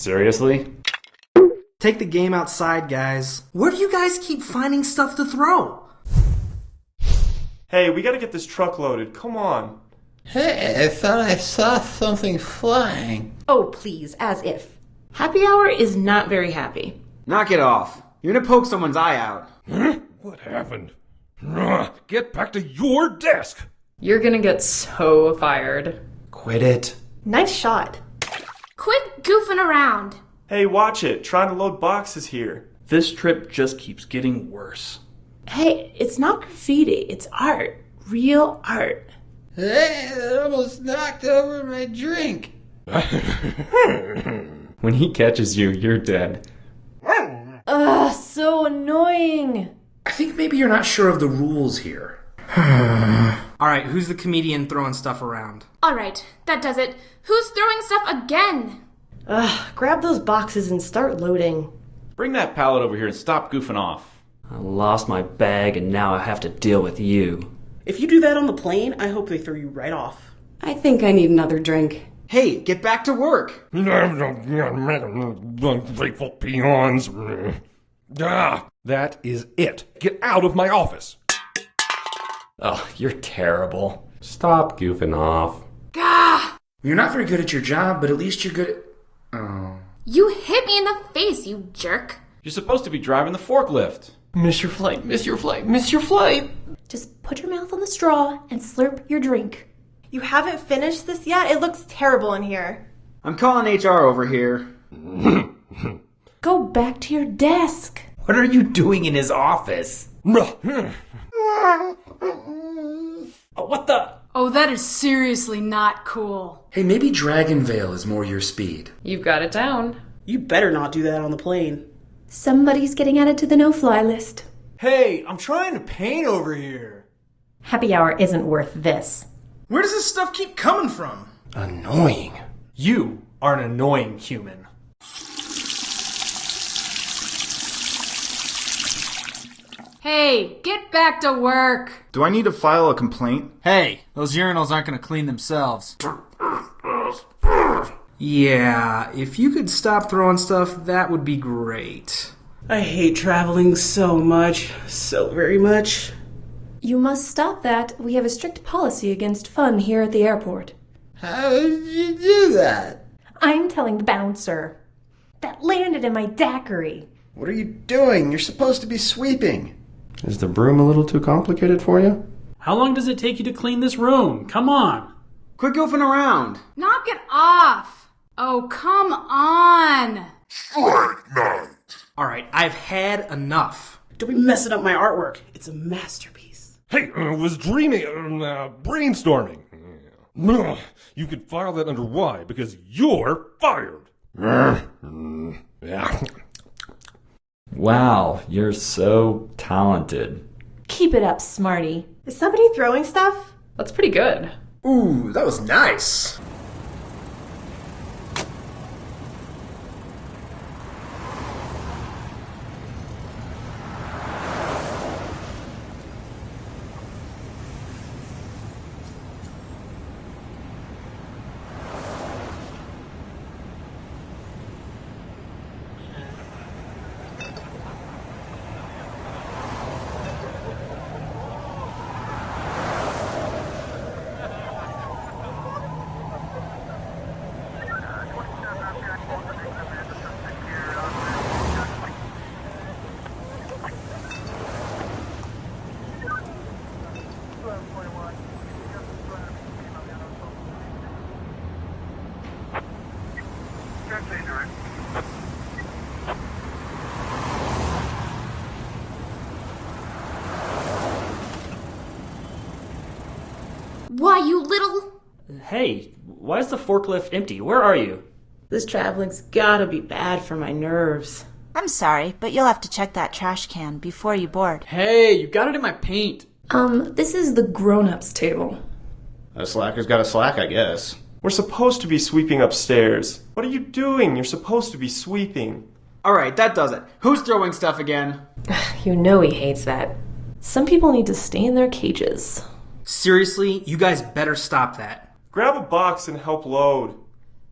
Seriously? Take the game outside, guys. Where do you guys keep finding stuff to throw? Hey, we gotta get this truck loaded. Come on. Hey, I thought I saw something flying. Oh, please, as if. Happy Hour is not very happy. Knock it off. You're gonna poke someone's eye out. What happened? Get back to your desk! You're gonna get so fired. Quit it. Nice shot. Quit goofing around. Hey, watch it. Trying to load boxes here. This trip just keeps getting worse. Hey, it's not graffiti, it's art. Real art. Hey, that almost knocked over my drink. When he catches you, you're dead. Ugh, so annoying. I think maybe you're not sure of the rules here. Alright, who's the comedian throwing stuff around? Alright, that does it. Who's throwing stuff again? Ugh, grab those boxes and start loading. Bring that pallet over here and stop goofing off. I lost my bag and now I have to deal with you. If you do that on the plane, I hope they throw you right off. I think I need another drink. Hey, get back to work. Ungrateful peons. That is it. Get out of my office. Oh, you're terrible. Stop goofing off. Gah! You're not very good at your job, but at least you're good at... Oh. You hit me in the face, you jerk. You're supposed to be driving the forklift. Miss your flight, miss your flight, miss your flight. Just put your mouth on the straw and slurp your drink. You haven't finished this yet? It looks terrible in here. I'm calling HR over here. Go back to your desk. What are you doing in his office? What the? Oh, that is seriously not cool. Hey, maybe Dragonvale is more your speed. You've got it down. You better not do that on the plane. Somebody's getting added to the no-fly list. Hey, I'm trying to paint over here. Happy Hour isn't worth this. Where does this stuff keep coming from? Annoying. You are an annoying human. Hey, get back to work. Do I need to file a complaint? Hey, those urinals aren't going to clean themselves. Yeah, if you could stop throwing stuff, that would be great. I hate traveling so much. So very much. You must stop that. We have a strict policy against fun here at the airport. How did you do that? I'm telling the bouncer. That landed in my daiquiri. What are you doing? You're supposed to be sweeping. Is the broom a little too complicated for you? How long does it take you to clean this room? Come on. Quit goofing around. Knock it off. Oh, come on. Strike night. Alright, I've had enough. Don't be messing up my artwork. It's a masterpiece. Hey, was dreaming, brainstorming. You could file that under Y because you're fired. Yeah. Wow, you're so talented. Keep it up, smarty. Is somebody throwing stuff? That's pretty good. Ooh, that was nice. Why, you little... Hey, why is the forklift empty? Where are you? This traveling's gotta be bad for my nerves. I'm sorry, but you'll have to check that trash can before you board. Hey, you got it in my paint. This is the grown-ups table. A slacker's got a slack, I guess. We're supposed to be sweeping upstairs. What are you doing? You're supposed to be sweeping. Alright, that does it. Who's throwing stuff again? You know he hates that. Some people need to stay in their cages. Seriously, you guys better stop that. Grab a box and help load.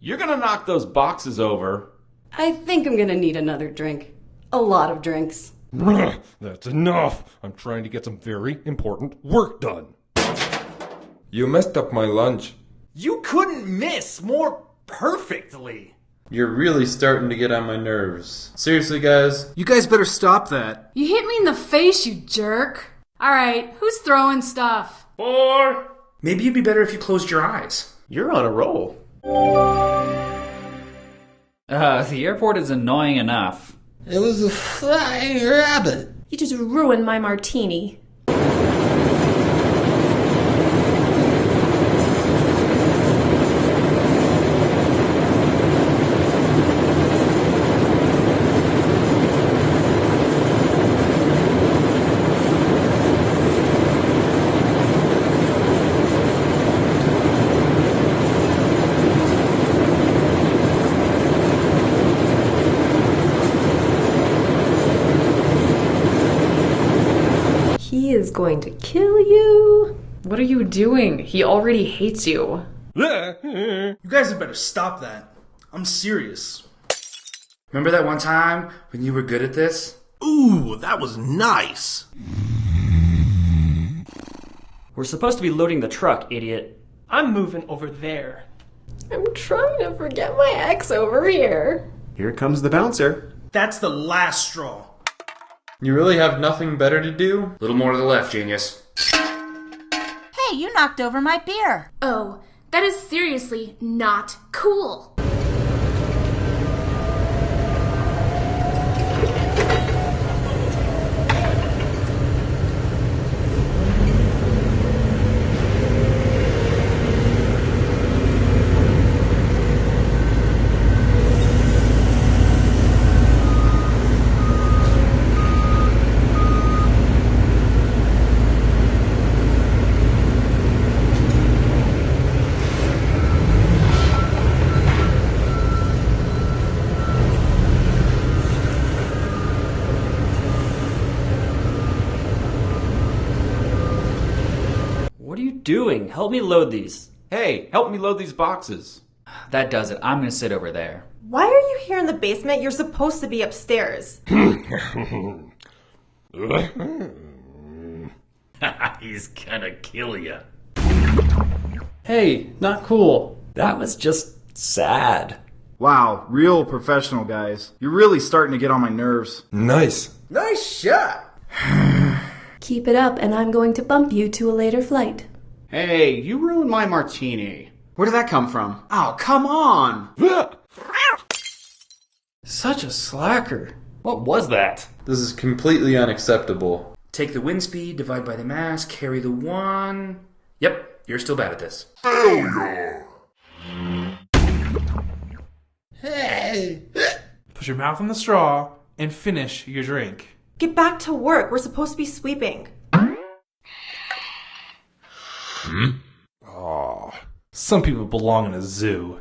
You're gonna knock those boxes over. I think I'm gonna need another drink. A lot of drinks. That's enough. I'm trying to get some very important work done. You messed up my lunch. You couldn't miss more perfectly. You're really starting to get on my nerves. Seriously, guys? You guys better stop that. You hit me in the face, you jerk. Alright, who's throwing stuff? 4. Maybe it'd be better if you closed your eyes. You're on a roll. The airport is annoying enough. It was a flying rabbit. You just ruined my martini. He is going to kill you. What are you doing? He already hates you. You guys had better stop that. I'm serious. Remember that one time when you were good at this? Ooh, that was nice. We're supposed to be loading the truck, idiot. I'm moving over there. I'm trying to forget my ex over here. Here comes the bouncer. That's the last straw. You really have nothing better to do? A little more to the left, genius. Hey, you knocked over my beer. Oh, that is seriously not cool. What are you doing? Help me load these. Hey, help me load these boxes. That does it. I'm gonna sit over there. Why are you here in the basement? You're supposed to be upstairs. He's gonna kill you. Hey, not cool. That was just sad. Wow, real professional, guys. You're really starting to get on my nerves. Nice. Nice shot. Keep it up, and I'm going to bump you to a later flight. Hey, you ruined my martini. Where did that come from? Oh, come on. Such a slacker. What was that? This is completely unacceptable. Take the wind speed, divide by the mass, carry the 1. Yep, you're still bad at this. Failure! Hey! Put your mouth on the straw and finish your drink. Get back to work. We're supposed to be sweeping. Some people belong in a zoo.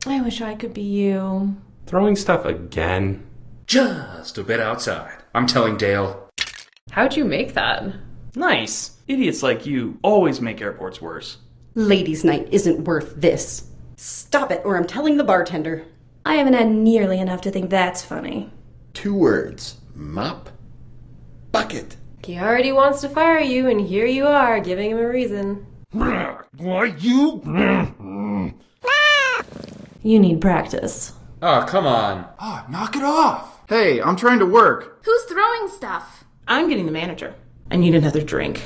I wish I could be you. Throwing stuff again. Just a bit outside. I'm telling Dale. How'd you make that? Nice. Idiots like you always make airports worse. Ladies' night isn't worth this. Stop it, or I'm telling the bartender. I haven't had nearly enough to think that's funny. 2 words. Mop. Bucket. He already wants to fire you, and here you are, giving him a reason. Why you? You need practice. Oh, come on. Oh, knock it off. Hey, I'm trying to work. Who's throwing stuff? I'm getting the manager. I need another drink.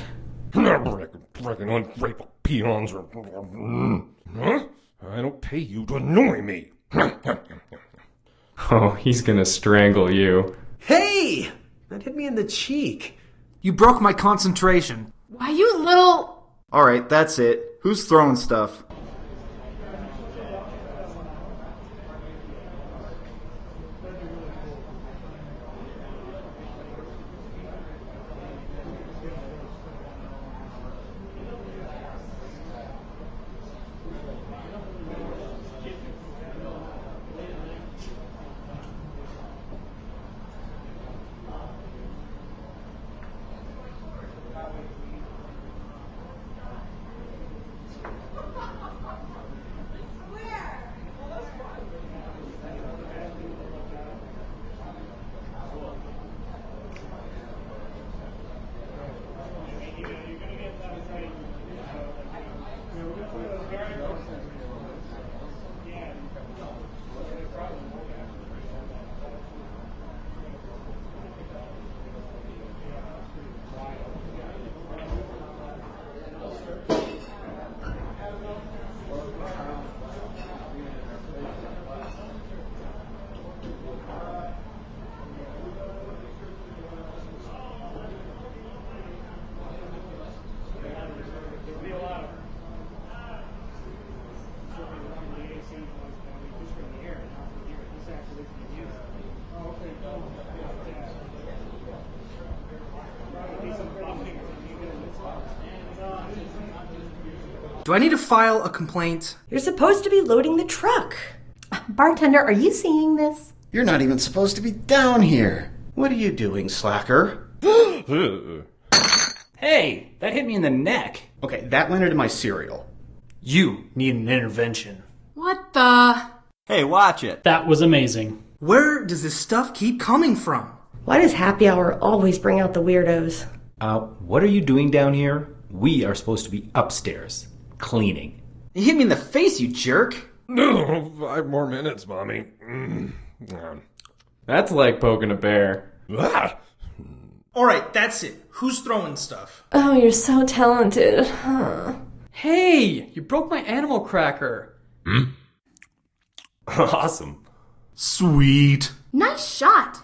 Freaking ungrateful peons. Huh? I don't pay you to annoy me. Oh, he's gonna strangle you. Hey! That hit me in the cheek. You broke my concentration. Why, you little... Alright, that's it. Who's throwing stuff? Do I need to file a complaint? You're supposed to be loading the truck. Bartender, are you seeing this? You're not even supposed to be down here. What are you doing, slacker? Hey, that hit me in the neck. Okay, that landed in my cereal. You need an intervention. What the? Hey, watch it. That was amazing. Where does this stuff keep coming from? Why does happy hour always bring out the weirdos? What are you doing down here? We are supposed to be upstairs, cleaning. You hit me in the face, you jerk. No, 5 more minutes, Mommy. That's like poking a bear. Alright, that's it. Who's throwing stuff? Oh, you're so talented. Huh. Hey, you broke my animal cracker. Awesome. Sweet. Nice shot.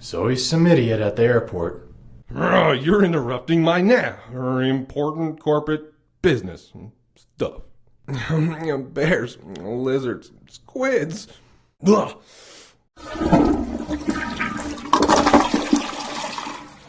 So he's some idiot at the airport. Oh, you're interrupting my nap. Important corporate business stuff. Bears, lizards, squids. Ugh.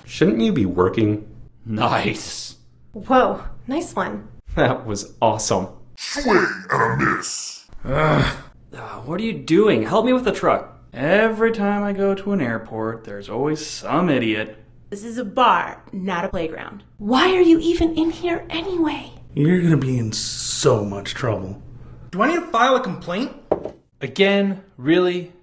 Shouldn't you be working? Nice. Whoa, nice one. That was awesome. Swing and a miss. What are you doing? Help me with the truck. Every time I go to an airport, there's always some idiot. This is a bar, not a playground. Why are you even in here anyway? You're gonna be in so much trouble. Do I need to file a complaint? Again? Really?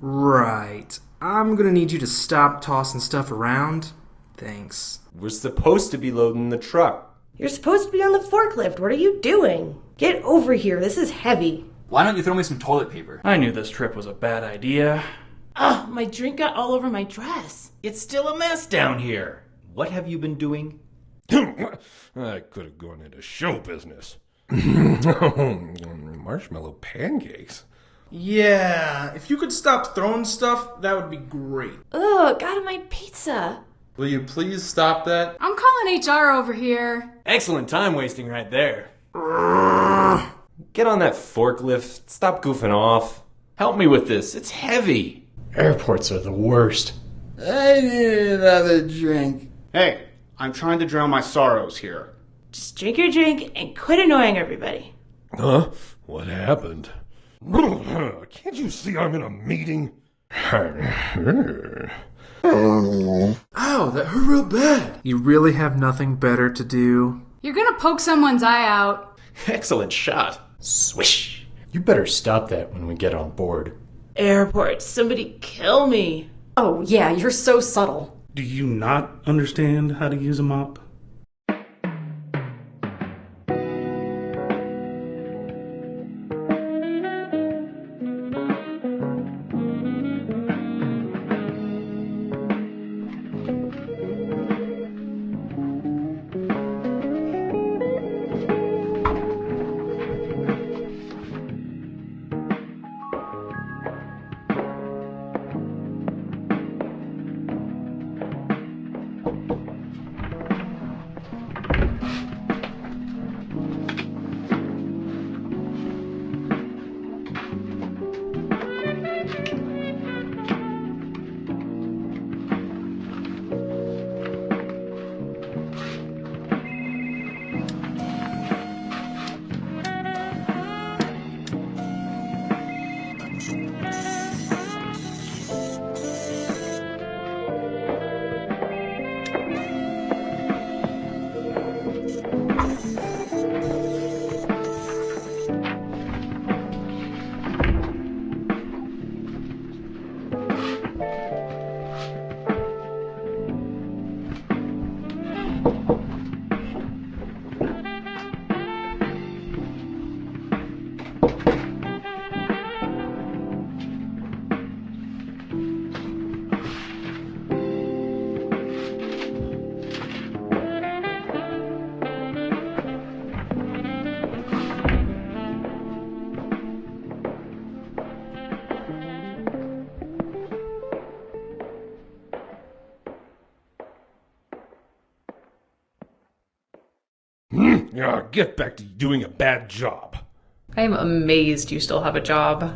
Right. I'm gonna need you to stop tossing stuff around. Thanks. We're supposed to be loading the truck. You're supposed to be on the forklift. What are you doing? Get over here. This is heavy. Why don't you throw me some toilet paper? I knew this trip was a bad idea. Oh, my drink got all over my dress. It's still a mess down here. What have you been doing? I could have gone into show business. Marshmallow pancakes. Yeah, if you could stop throwing stuff, that would be great. Ugh, got on my pizza. Will you please stop that? I'm calling HR over here. Excellent time wasting right there. Get on that forklift. Stop goofing off. Help me with this. It's heavy. Airports are the worst. I need another drink. Hey, I'm trying to drown my sorrows here. Just drink your drink and quit annoying everybody. Huh? What happened? Can't you see I'm in a meeting? Ow, that hurt real bad. You really have nothing better to do? You're gonna poke someone's eye out. Excellent shot. Swish. You better stop that when we get on board. Airport, somebody kill me. Oh, yeah, you're so subtle. Do you not understand how to use a mop? Yeah, get back to doing a bad job. I am amazed you still have a job.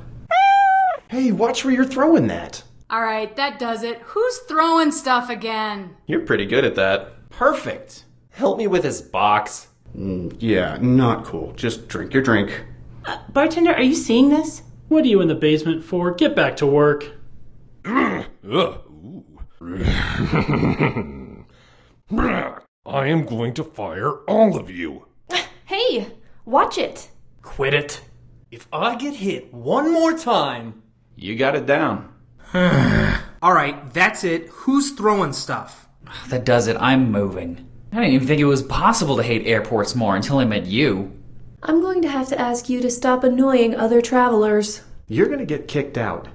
Hey, watch where you're throwing that. Alright, that does it. Who's throwing stuff again? You're pretty good at that. Perfect. Help me with this box. Yeah, not cool. Just drink your drink. Bartender, are you seeing this? What are you in the basement for? Get back to work. I am going to fire all of you. Hey, watch it. Quit it. If I get hit one more time... You got it down. Alright, that's it. Who's throwing stuff? That does it. I'm moving. I didn't even think it was possible to hate airports more until I met you. I'm going to have to ask you to stop annoying other travelers. You're gonna get kicked out.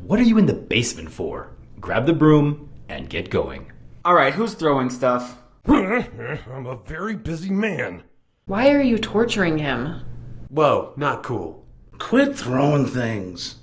What are you in the basement for? Grab the broom and get going. Alright, who's throwing stuff? I'm a very busy man. Why are you torturing him? Whoa, not cool. Quit throwing things.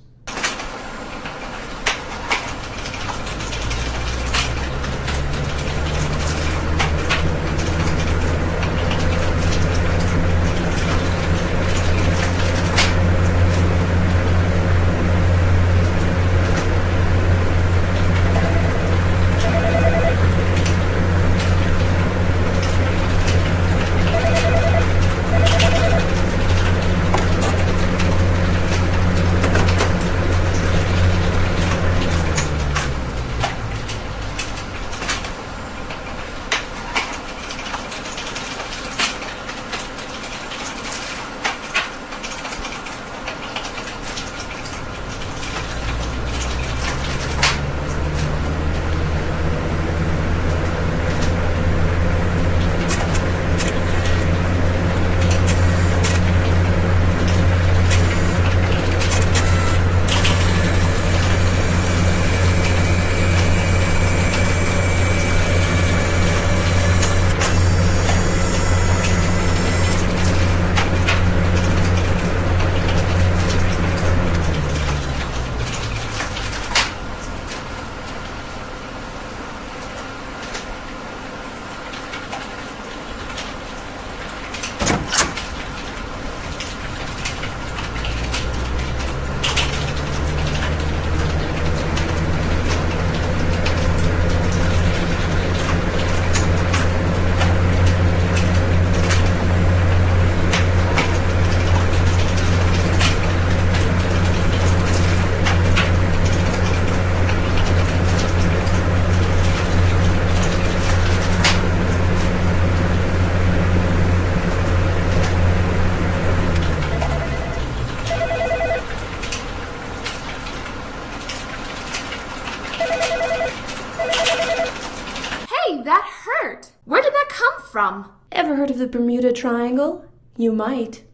From? Ever heard of the Bermuda Triangle? You might.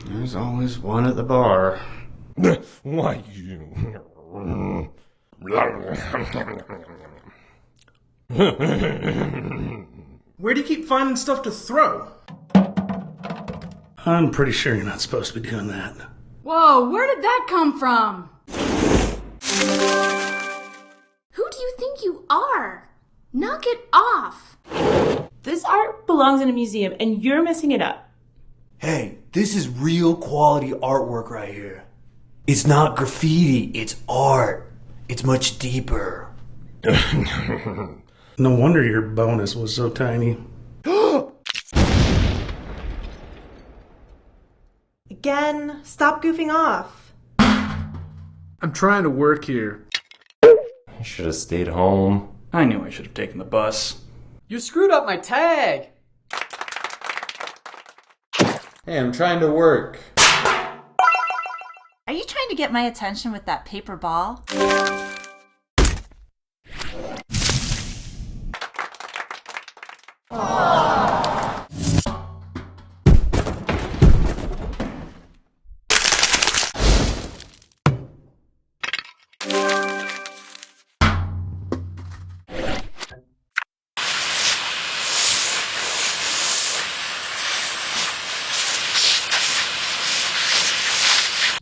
There's always one at the bar. Why, you... Where do you keep finding stuff to throw? I'm pretty sure you're not supposed to be doing that. Whoa, where did that come from? Who do you think you are? Knock it off. This art belongs in a museum, and you're messing it up. Hey, this is real quality artwork right here. It's not graffiti, it's art. It's much deeper. No wonder your bonus was so tiny. Again, stop goofing off. I'm trying to work here. I should have stayed home. I knew I should have taken the bus. You screwed up my tag! Hey, I'm trying to work. Are you trying to get my attention with that paper ball?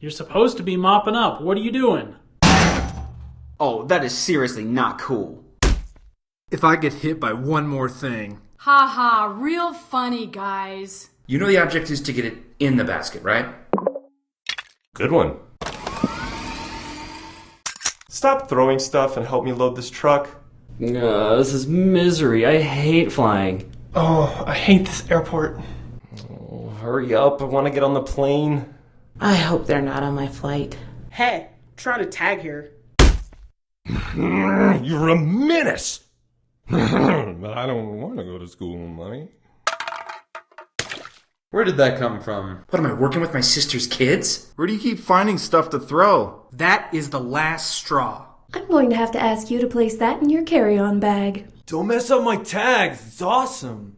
You're supposed to be mopping up. What are you doing? Oh, that is seriously not cool. If I get hit by one more thing. Ha ha, real funny, guys. You know the object is to get it in the basket, right? Good one. Stop throwing stuff and help me load this truck. This is misery. I hate flying. Oh, I hate this airport. Oh, hurry up. I want to get on the plane. I hope they're not on my flight. Hey, trying to tag here. You're a menace! But I don't want to go to school, Mommy. Where did that come from? What, am I working with my sister's kids? Where do you keep finding stuff to throw? That is the last straw. I'm going to have to ask you to place that in your carry-on bag. Don't mess up my tags. It's awesome.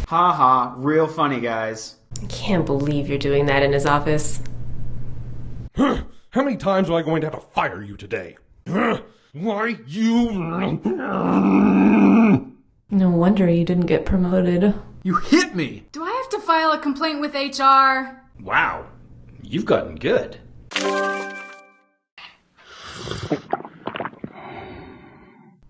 Ha ha, real funny, guys. I can't believe you're doing that in his office. How many times am I going to have to fire you today? Why you... No wonder you didn't get promoted. You hit me! Do I have to file a complaint with HR? Wow, you've gotten good.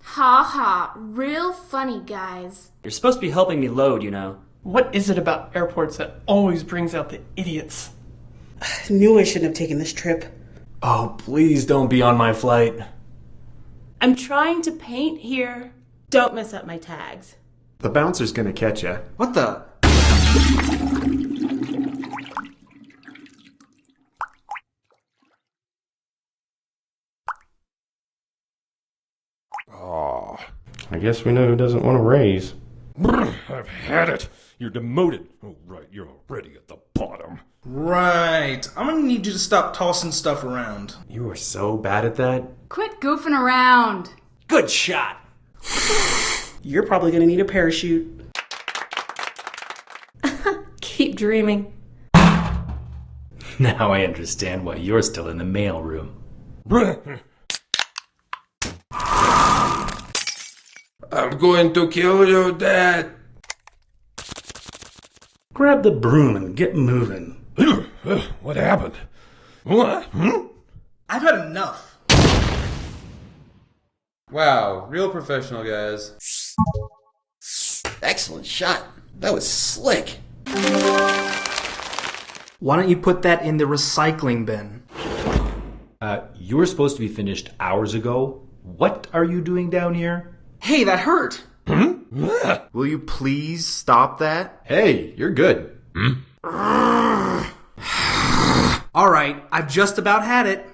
Ha ha, real funny, guys. You're supposed to be helping me load, you know. What is it about airports that always brings out the idiots? Knew I shouldn't have taken this trip. Oh, please don't be on my flight. I'm trying to paint here. Don't mess up my tags. The bouncer's gonna catch ya. What the? Oh, I guess we know who doesn't want to raise. I've had it. You're demoted. Oh, right, you're already at the bottom. Right. I'm gonna need you to stop tossing stuff around. You are so bad at that. Quit goofing around. Good shot. You're probably gonna need a parachute. Keep dreaming. Now I understand why you're still in the mailroom. I'm going to kill you, Dad. Grab the broom and get moving. What happened? What? I've had enough. Wow, real professional, guys. Excellent shot. That was slick. Why don't you put that in the recycling bin? You were supposed to be finished hours ago. What are you doing down here? Hey, that hurt! Will you please stop that? Hey, you're good. Alright, I've just about had it.